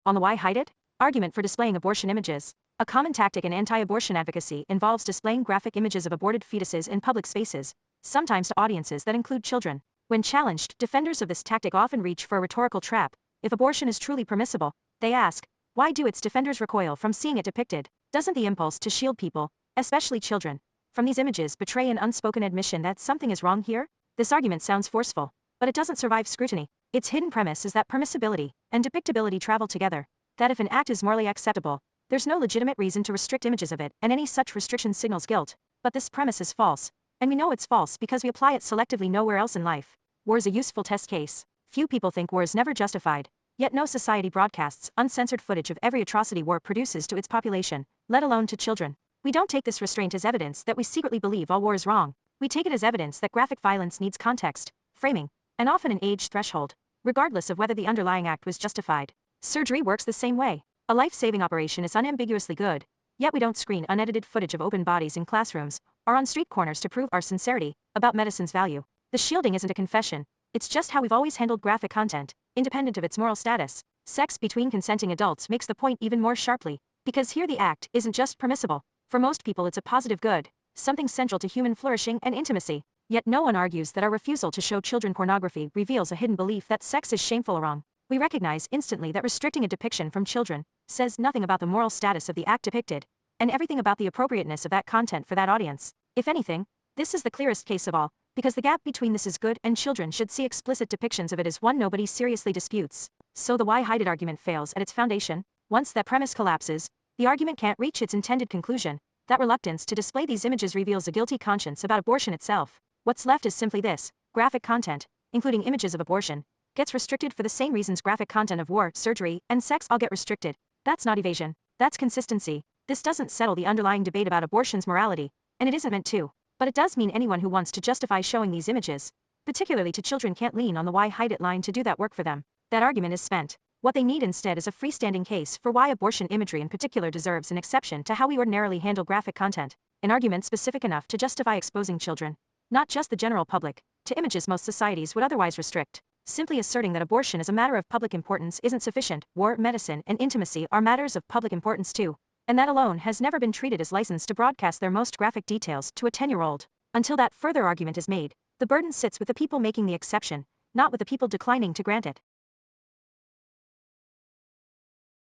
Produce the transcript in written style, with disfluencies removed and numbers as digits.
On the why hide it argument for displaying abortion images. A common tactic in anti-abortion advocacy involves displaying graphic images of aborted fetuses in public spaces, sometimes to audiences that include children. When challenged, defenders of this tactic often reach for a rhetorical trap. If abortion is truly permissible, they ask, why do its defenders recoil from seeing it depicted? Doesn't the impulse to shield people, especially children, from these images betray an unspoken admission that something is wrong here? This argument sounds forceful, but it doesn't survive scrutiny. Its hidden premise is that permissibility and depictability travel together, that if an act is morally acceptable, there's no legitimate reason to restrict images of it, and any such restriction signals guilt. But this premise is false, and we know it's false because we apply it selectively nowhere else in life. War is a useful test case. Few people think war is never justified, yet no society broadcasts uncensored footage of every atrocity war produces to its population, let alone to children. We don't take this restraint as evidence that we secretly believe all war is wrong. We take it as evidence that graphic violence needs context, framing, and often an age threshold, regardless of whether the underlying act was justified. Surgery works the same way. A life-saving operation is unambiguously good, yet we don't screen unedited footage of open bodies in classrooms or on street corners to prove our sincerity about medicine's value. The shielding isn't a confession, it's just how we've always handled graphic content, independent of its moral status. Sex between consenting adults makes the point even more sharply, because here the act isn't just permissible. For most people it's a positive good, something central to human flourishing and intimacy. Yet no one argues that our refusal to show children pornography reveals a hidden belief that sex is shameful or wrong. We recognize instantly that restricting a depiction from children says nothing about the moral status of the act depicted, and everything about the appropriateness of that content for that audience. If anything, this is the clearest case of all, because the gap between this is good and children should see explicit depictions of it is one nobody seriously disputes. So the why hide it argument fails at its foundation. Once that premise collapses, the argument can't reach its intended conclusion. That reluctance to display these images reveals a guilty conscience about abortion itself. What's left is simply this: graphic content, including images of abortion, gets restricted for the same reasons graphic content of war, surgery, and sex all get restricted. That's not evasion, that's consistency. This doesn't settle the underlying debate about abortion's morality, and it isn't meant to. But it does mean anyone who wants to justify showing these images, particularly to children, can't lean on the why hide it line to do that work for them. That argument is spent. What they need instead is a freestanding case for why abortion imagery in particular deserves an exception to how we ordinarily handle graphic content, an argument specific enough to justify exposing children, not just the general public, to images most societies would otherwise restrict. Simply asserting that abortion is a matter of public importance isn't sufficient. War, medicine, and intimacy are matters of public importance too, and that alone has never been treated as license to broadcast their most graphic details to a 10-year-old. Until that further argument is made, the burden sits with the people making the exception, not with the people declining to grant it.